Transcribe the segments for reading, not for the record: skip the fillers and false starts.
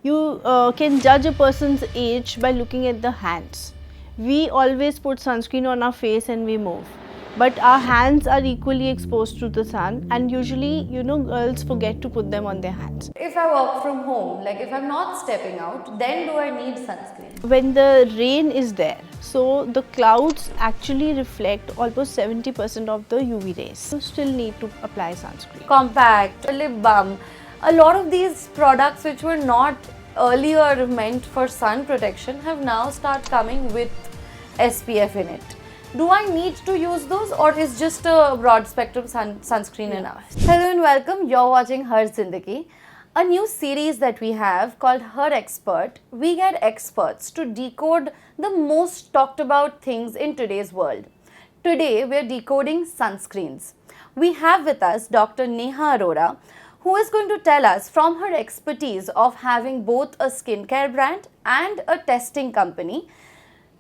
You can judge a person's age by looking at the hands. We always put sunscreen on our face and we move, but our hands are equally exposed to the sun, and usually, girls forget to put them on their hands. If I work from home, like if I'm not stepping out, then do I need sunscreen? When the rain is there, so the clouds actually reflect almost 70% of the UV rays. You still need to apply sunscreen. Compact, lip balm, a lot of these products which were not earlier meant for sun protection have now started coming with SPF in it. Do I need to use those, or is just a broad spectrum sunscreen enough? Hello and welcome. You're watching Her Zindagi, a new series that we have called Her Expert. We get experts to decode the most talked about things in today's world. Today we are decoding sunscreens. We have with us Dr. Neha Arora, who is going to tell us from her expertise of having both a skincare brand and a testing company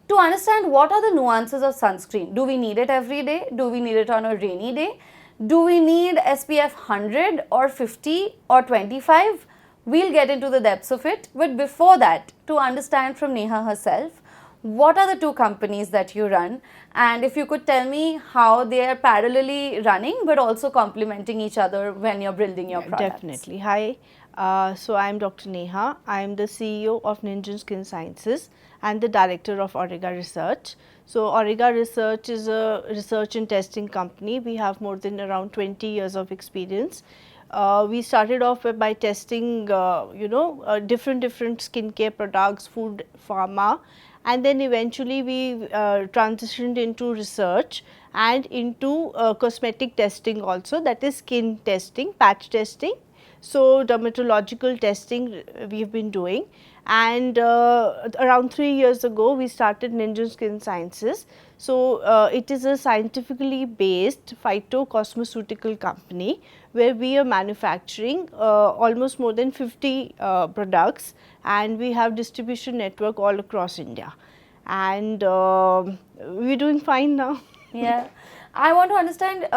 to understand what are the nuances of sunscreen. Do we need it every day? Do we need it on a rainy day? Do we need SPF 100 or 50 or 25? We'll get into the depths of it. But before that, to understand from Neha herself, what are the two companies that you run, and if you could tell me how they are parallelly running but also complementing each other when you're building your products. Definitely. Hi, so I'm Dr. Neha. I'm the CEO of Ninjun Skin Sciences and the director of Auriga Research. So Auriga Research is a research and testing company. We have more than around 20 years of experience. We started off by testing, different skincare products, food, pharma, and then eventually we transitioned into research and into cosmetic testing also, that is skin testing, patch testing. So dermatological testing we have been doing, and around 3 years ago we started Ninjun Skin Sciences. So it is a scientifically based phyto-cosmeceutical company where we are manufacturing almost more than 50 products, and we have distribution network all across India, and we're doing fine now. Yeah. I want to understand,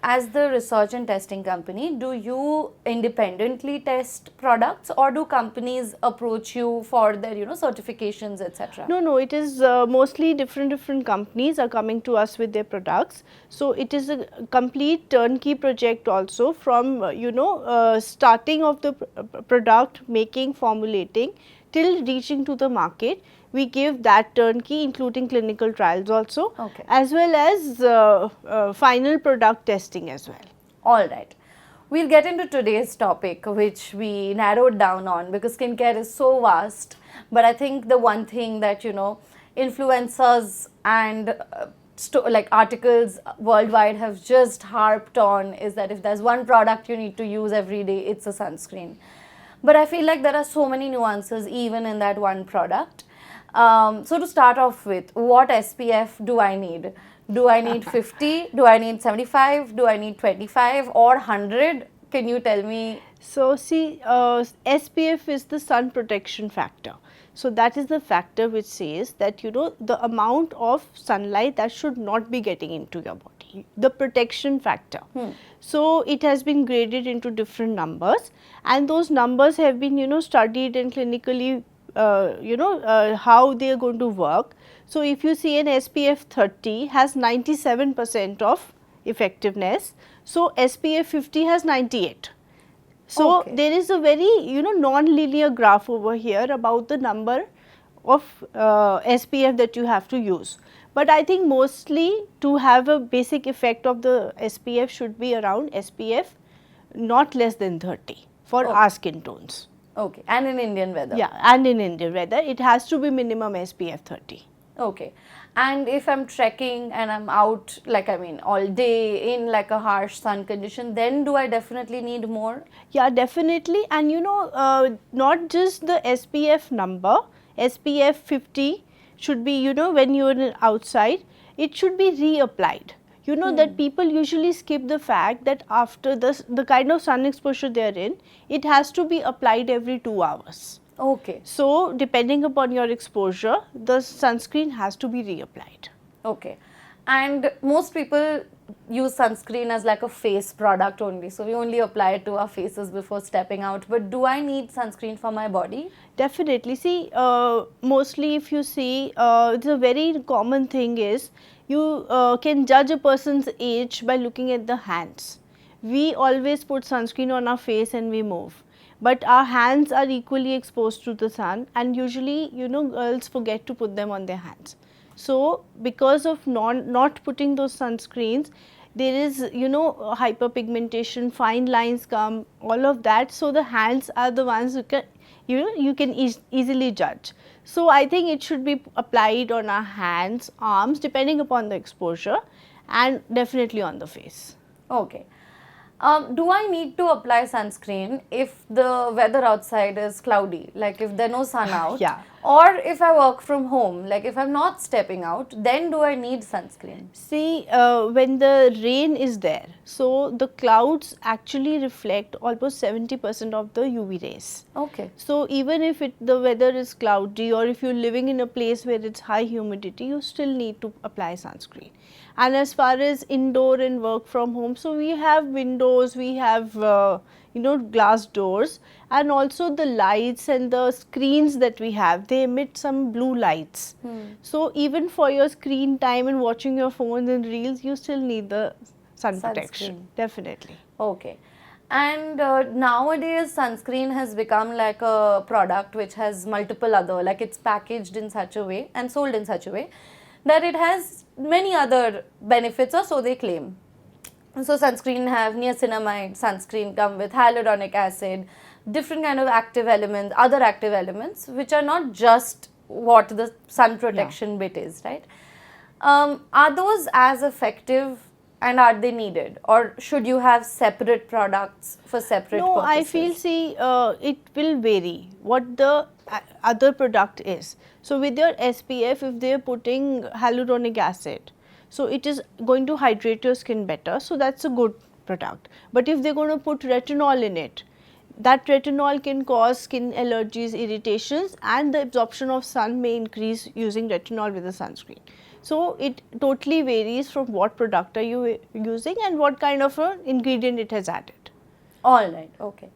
as the research and testing company, do you independently test products, or do companies approach you for their, certifications, etc.? No, it is mostly different companies are coming to us with their products. So it is a complete turnkey project also, from starting of the product, making, formulating till reaching to the market. We give that turnkey, including clinical trials also, Okay. as well as final product testing as well. All right. We'll get into today's topic, which we narrowed down on because skincare is so vast. But I think the one thing that, influencers and like articles worldwide have just harped on is that if there's one product you need to use every day, it's a sunscreen. But I feel like there are so many nuances even in that one product. So to start off with, what SPF do I need? Do I need 50? Do I need 75? Do I need 25 or 100? Can you tell me? So see, SPF is the sun protection factor. So that is the factor which says that the amount of sunlight that should not be getting into your body, the protection factor. So it has been graded into different numbers, and those numbers have been studied and clinically how they are going to work. So if you see an SPF 30 has 97% of effectiveness, so SPF 50 has 98. So Okay. there is a very non-linear graph over here about the number of SPF that you have to use. But I think mostly to have a basic effect of the SPF should be around SPF not less than 30 for our skin tones. Okay. And in Indian weather? Yeah, and in Indian weather it has to be minimum SPF 30. Okay. And if I'm trekking and I'm out, all day in like a harsh sun condition, then do I definitely need more? Yeah, definitely. And not just the SPF number, SPF 50 should be, when you are outside, it should be reapplied. That people usually skip the fact that after the kind of sun exposure they are in, it has to be applied every 2 hours. Okay. So depending upon your exposure, the sunscreen has to be reapplied. Okay. And most people use sunscreen as like a face product only. So we only apply it to our faces before stepping out. But do I need sunscreen for my body? Definitely. See, mostly if you see, it's a very common thing is you can judge a person's age by looking at the hands. We always put sunscreen on our face and we move, but our hands are equally exposed to the sun, and usually, you know, girls forget to put them on their hands. So because of not putting those sunscreens, there is, you know, hyperpigmentation, fine lines come, all of that. So the hands are the ones who can, you know, you can easily judge. So I think it should be applied on our hands, arms, depending upon the exposure, and definitely on the face. Okay. Do I need to apply sunscreen if the weather outside is cloudy, like if there's no sun out? Yeah. Or if I work from home, like if I'm not stepping out, then do I need sunscreen? See, when the rain is there, so the clouds actually reflect almost 70% of the UV rays. Okay. So even if the weather is cloudy, or if you're living in a place where it's high humidity, you still need to apply sunscreen. And as far as indoor and work from home, so we have windows, we have you know, glass doors, and also the lights and the screens that we have, they emit some blue lights. So even for your screen time and watching your phones and reels, you still need the sun protection. Sunscreen. Definitely. Okay. And nowadays sunscreen has become like a product which has multiple other, like it's packaged in such a way and sold in such a way that it has many other benefits, or so they claim. So sunscreen have niacinamide, sunscreen come with hyaluronic acid, different kind of active elements, other active elements which are not just what the sun protection bit is, right? Are those as effective, and are they needed, or should you have separate products for separate No, purposes? I feel, see, it will vary what the other product is. So with your SPF, if they are putting hyaluronic acid, so it is going to hydrate your skin better, so that's a good product. But if they're going to put retinol in it, that retinol can cause skin allergies, irritations, and the absorption of sun may increase using retinol with the sunscreen. So it totally varies from what product are you using and what kind of an ingredient it has added. All right, okay.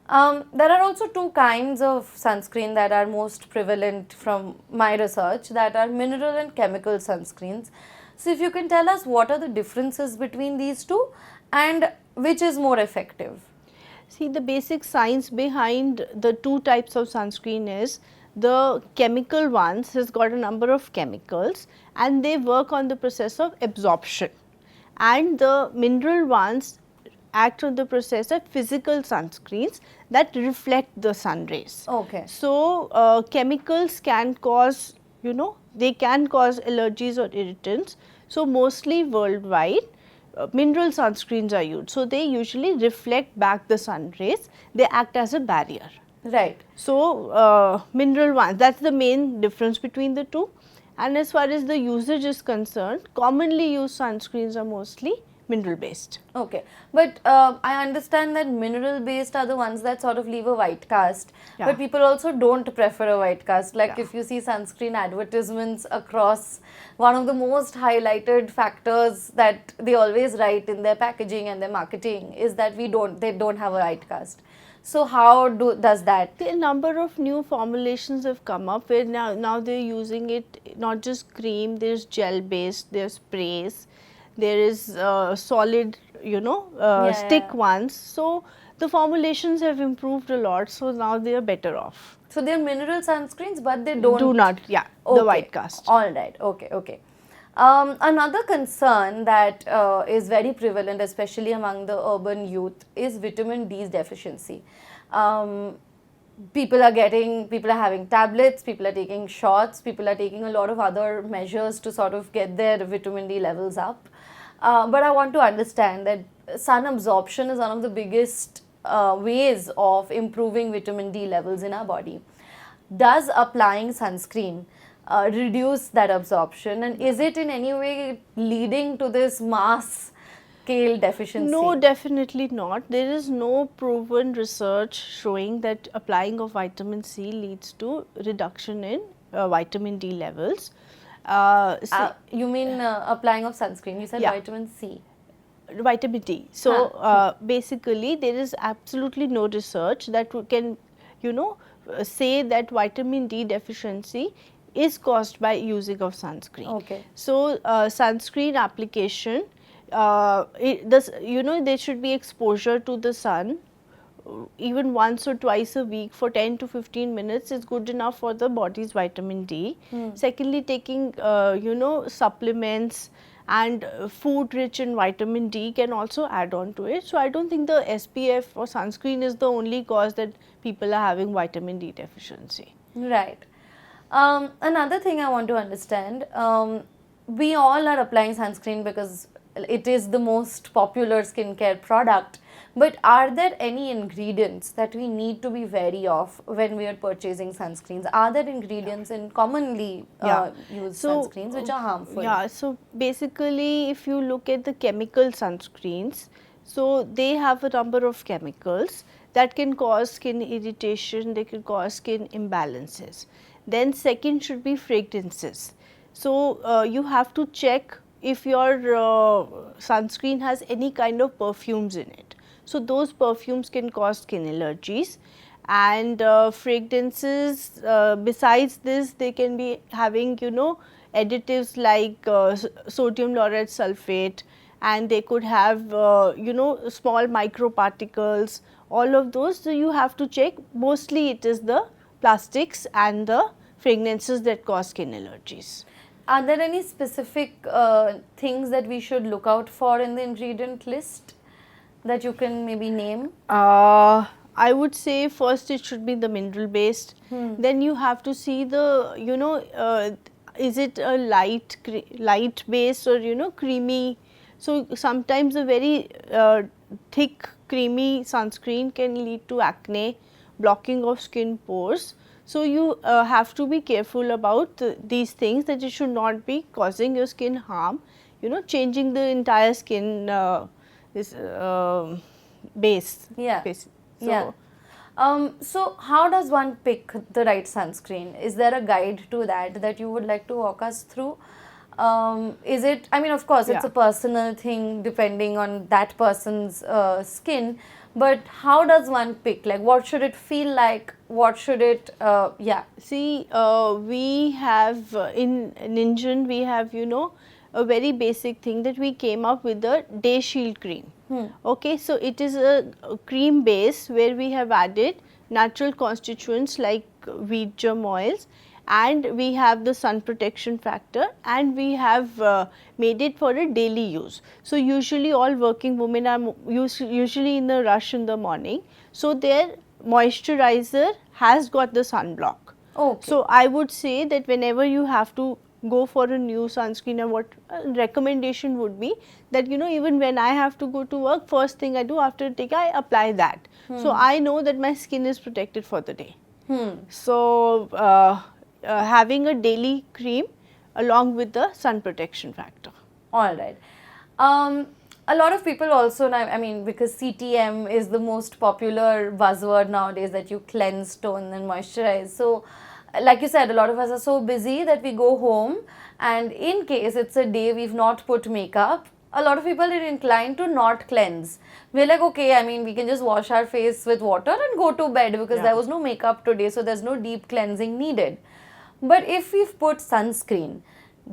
There are also two kinds of sunscreen that are most prevalent from my research, that are mineral and chemical sunscreens. So if you can tell us what are the differences between these two and which is more effective? See, the basic science behind the two types of sunscreen is, the chemical ones has got a number of chemicals and they work on the process of absorption, and the mineral ones act on the process of physical sunscreens that reflect the sun rays. Okay. So chemicals can cause, you know, they can cause allergies or irritants. So mostly worldwide, mineral sunscreens are used. So they usually reflect back the sun rays, they act as a barrier. Right. So mineral ones, that's the main difference between the two. And as far as the usage is concerned, commonly used sunscreens are mostly mineral based. Okay, but I understand that mineral based are the ones that sort of leave a white cast, Yeah. but people also don't prefer a white cast. Like Yeah. if you see sunscreen advertisements across, one of the most highlighted factors that they always write in their packaging and their marketing is that they don't have a white cast. So how does that? A number of new formulations have come up where now they're using it not just cream, there's gel based, there's sprays, there is solid, you know, stick ones. So the formulations have improved a lot, so now they are better off. So they're mineral sunscreens, but they don't. Do not, yeah, Okay. the white cast. All right, okay, okay. Another concern that is very prevalent, especially among the urban youth, is vitamin D deficiency. People are having tablets, people are taking shots, people are taking a lot of other measures to sort of get their vitamin D levels up. But I want to understand that sun absorption is one of the biggest ways of improving vitamin D levels in our body. Does applying sunscreen reduce that absorption, and is it in any way leading to this mass scale deficiency? No, definitely not. There is no proven research showing that applying of vitamin C leads to reduction in vitamin D levels. You mean applying of sunscreen? You said Yeah. vitamin C. vitamin D. So basically, there is absolutely no research that can, say that vitamin D deficiency is caused by using of sunscreen. Okay. So sunscreen application, there should be exposure to the sun even once or twice a week for 10 to 15 minutes is good enough for the body's vitamin D. Secondly, taking supplements and food rich in vitamin D can also add on to it. So I don't think the SPF or sunscreen is the only cause that people are having vitamin D deficiency. Right. Another thing I want to understand, we all are applying sunscreen because it is the most popular skincare product. But are there any ingredients that we need to be wary of when we are purchasing sunscreens? Are there ingredients in commonly used sunscreens which are harmful? Yeah, so basically if you look at the chemical sunscreens, so they have a number of chemicals that can cause skin irritation, they can cause skin imbalances. Then second should be fragrances. So you have to check if your sunscreen has any kind of perfumes in it. So those perfumes can cause skin allergies, and fragrances, besides this, they can be having additives like sodium lauryl sulfate, and they could have small microparticles, all of those. So you have to check. Mostly it is the plastics and the fragrances that cause skin allergies. Are there any specific things that we should look out for in the ingredient list that you can maybe name? I would say first it should be the mineral based. Then you have to see the is it a light base or creamy. So sometimes a very thick creamy sunscreen can lead to acne, blocking of skin pores. So you have to be careful about these things, that you should not be causing your skin harm, changing the entire skin base. Yeah. Base. So, yeah. So how does one pick the right sunscreen? Is there a guide to that you would like to walk us through? Is it, I mean, of course, it's a personal thing depending on that person's skin, but how does one pick? Like, what should it feel like? What should it, See, we have in Ninjan, we have, a very basic thing that we came up with the Day Shield cream. Okay, so it is a cream base where we have added natural constituents like wheat germ oils, and we have the sun protection factor, and we have made it for a daily use. So usually all working women are usually in the rush in the morning, so their moisturizer has got the sunblock. Okay. So I would say that whenever you have to go for a new sunscreen, and what recommendation would be that even when I have to go to work, first thing I do after take, I apply that. So I know that my skin is protected for the day. So having a daily cream along with the sun protection factor. All right. A lot of people also now, I mean, because CTM is the most popular buzzword nowadays, that you cleanse, tone and moisturize. So like you said, a lot of us are so busy that we go home, and in case it's a day we've not put makeup, a lot of people are inclined to not cleanse. We're like, okay, I mean, we can just wash our face with water and go to bed because there was no makeup today, so there's no deep cleansing needed. But if we've put sunscreen,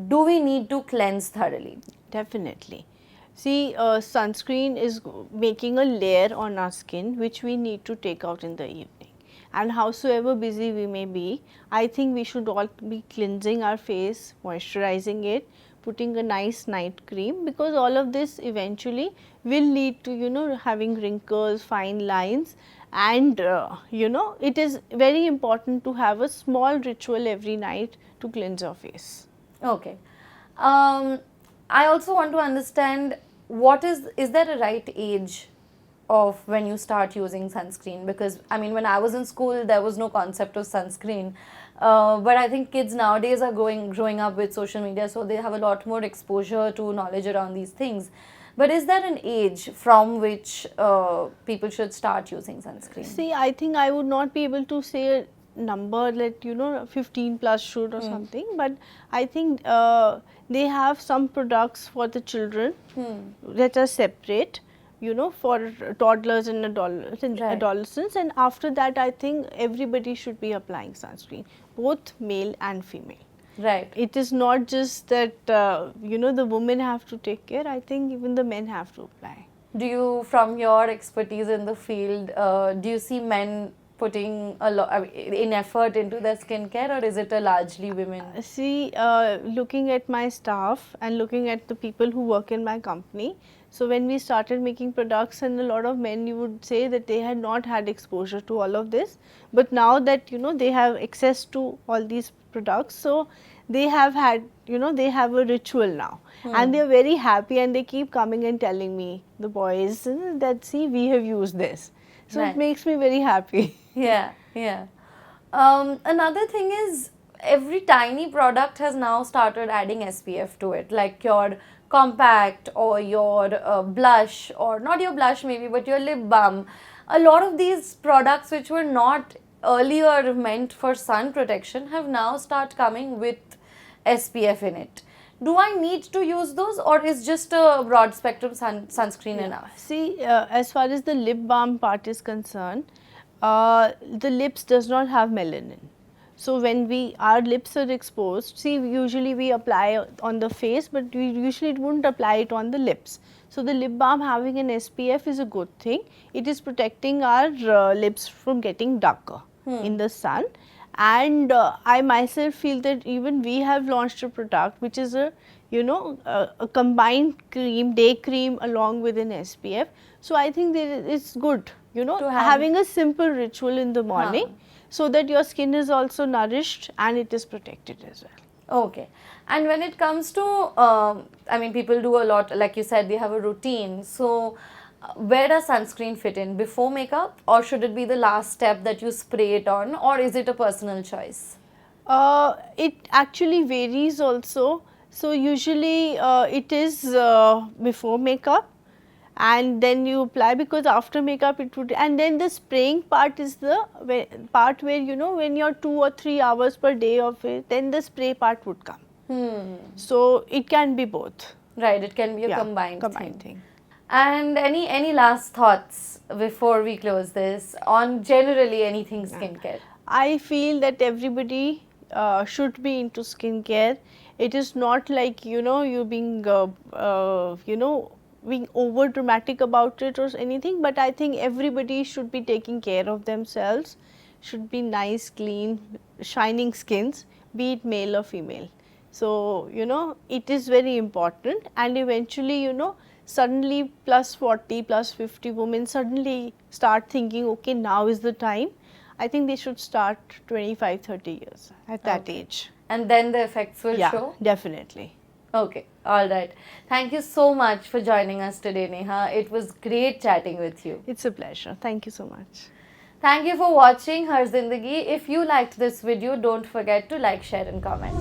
do we need to cleanse thoroughly? Definitely. See, sunscreen is making a layer on our skin which we need to take out in the evening. And howsoever busy we may be, I think we should all be cleansing our face, moisturizing it, putting a nice night cream, because all of this eventually will lead to having wrinkles, fine lines, and it is very important to have a small ritual every night to cleanse your face. Okay. I also want to understand, what is there a right age of when you start using sunscreen? Because I mean, when I was in school, there was no concept of sunscreen, but I think kids nowadays are growing up with social media, so they have a lot more exposure to knowledge around these things. But is there an age from which people should start using sunscreen? See, I think I would not be able to say number that 15 plus should or something, but I think they have some products for the children that are separate, for toddlers and adolescents, and after that I think everybody should be applying sunscreen, both male and female. Right. It is not just that the women have to take care. I think even the men have to apply. Do you, from your expertise in the field, do you see men putting a lot in effort into their skincare, or is it a largely women? See, looking at my staff and looking at the people who work in my company, so when we started making products, and a lot of men, you would say that they had not had exposure to all of this, but now that they have access to all these products, so they have had, they have a ritual now, and they are very happy, and they keep coming and telling me, the boys, that see, we have used this. So Right. it makes me very happy. Yeah, yeah. Another thing is, every tiny product has now started adding SPF to it, like your compact or your blush, or not your blush maybe, but your lip balm. A lot of these products which were not earlier meant for sun protection have now start coming with SPF in it. Do I need to use those, or is just a broad spectrum sunscreen enough? See, as far as the lip balm part is concerned, the lips does not have melanin. So when our lips are exposed, see, usually we apply on the face, but we usually wouldn't apply it on the lips. So the lip balm having an SPF is a good thing. It is protecting our lips from getting darker in the sun. And I myself feel that even we have launched a product which is a combined cream, day cream along with an SPF. So I think that it's good, having a simple ritual in the morning, so that your skin is also nourished and it is protected as well. Okay. And when it comes to, I mean, people do a lot, like you said, they have a routine. So, where does sunscreen fit in? Before makeup, or should it be the last step that you spray it on, or is it a personal choice? It actually varies also. So usually it is before makeup, and then you apply, because after makeup it would, and then the spraying part is the part where when you're 2 or 3 hours per day of it, then the spray part would come. So it can be both. Right, it can be a Combined combined thing. And any last thoughts before we close this on generally anything skincare? I feel that everybody should be into skincare. It is not like you being being over dramatic about it or anything, but I think everybody should be taking care of themselves, should be nice, clean, shining skins, be it male or female. So it is very important, and eventually suddenly plus 40, plus 50 women suddenly start thinking, okay, now is the time. I think they should start 25, 30 years at that age. And then the effects will show? Definitely. Okay, all right. Thank you so much for joining us today, Neha. It was great chatting with you. It's a pleasure. Thank you so much. Thank you for watching Har Zindagi. If you liked this video, don't forget to like, share and comment.